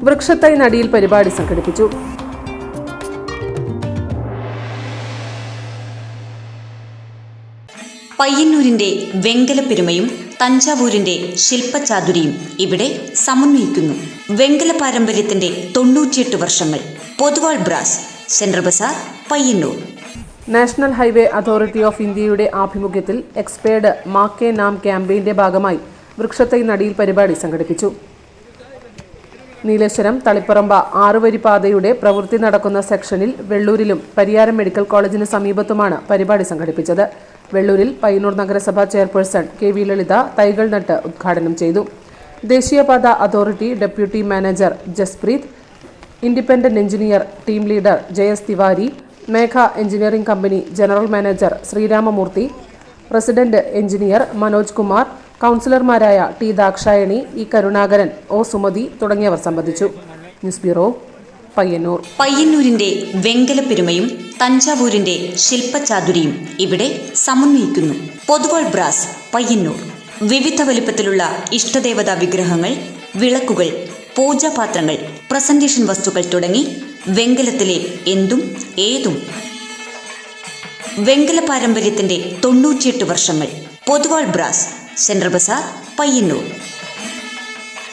വൃക്ഷത്തൈ നടിയിൽ പരിപാടി സംഘടിപ്പിച്ചു. പയ്യന്നൂരിന്റെ വെങ്കലപ്പെരുമയും തഞ്ചാവൂരിന്റെ ശില്പചാതുരിയും ഇവിടെ സമന്വയിക്കുന്നു. വെങ്കല പാരമ്പര്യത്തിന്റെ 98 വർഷങ്ങൾ. Poduval brass, central bazaar, Payyanur. National highway authority of ഇന്ത്യയുടെ ആഭിമുഖ്യത്തിൽ എക്സ്പേർഡ് മാക്കേ നാം ക്യാമ്പയിന്റെ ഭാഗമായി വൃക്ഷത്തൈ നടിയിൽ പരിപാടി സംഘടിപ്പിച്ചു. നീലേശ്വരം തളിപ്പറമ്പ 6 വരി പാതയുടെ പ്രവൃത്തി നടക്കുന്ന സെക്ഷനിൽ വെള്ളൂരിലും പരിയാരം മെഡിക്കൽ കോളേജിന് സമീപത്തുമാണ് പരിപാടി സംഘടിപ്പിച്ചത്. വെള്ളൂരിൽ പയ്യന്നൂർ നഗരസഭാ ചെയർപേഴ്സൺ കെ.വി. ലളിത തൈകൾ നട്ട് ഉദ്ഘാടനം ചെയ്തു. ദേശീയപാത authority deputy manager Jaspreet, independent engineer team leader Jayas Tiwari, Megha engineering company general manager Sriramamurthy, resident engineer Manoj Kumar, കൗൺസിലർമാരായ T Dakshayani, E Karunakaran, O Sumathi തുടങ്ങിയവർ സംബന്ധിച്ചു. News bureau, Payyanur. പയ്യന്നൂരിന്റെ വെങ്കലപ്പെരുമയും തഞ്ചാവൂരിന്റെ ശില്പചാതുരിയും ഇവിടെ സമന്വയിക്കുന്നു. പൊതുവാൾ ബ്രാസ്, പയ്യന്നൂർ. വിവിധ വലിപ്പത്തിലുള്ള ഇഷ്ടദേവതാ വിഗ്രഹങ്ങൾ, വിളക്കുകൾ, പൂജാപാത്രങ്ങൾ, പ്രസന്റേഷൻ വസ്തുക്കൾ തുടങ്ങി വെങ്കലത്തിലെ എന്തും ഏതും. വെങ്കല പാരമ്പര്യത്തിന്റെ 98 വർഷങ്ങൾ. Poduval brass, central bazaar, Payyanur.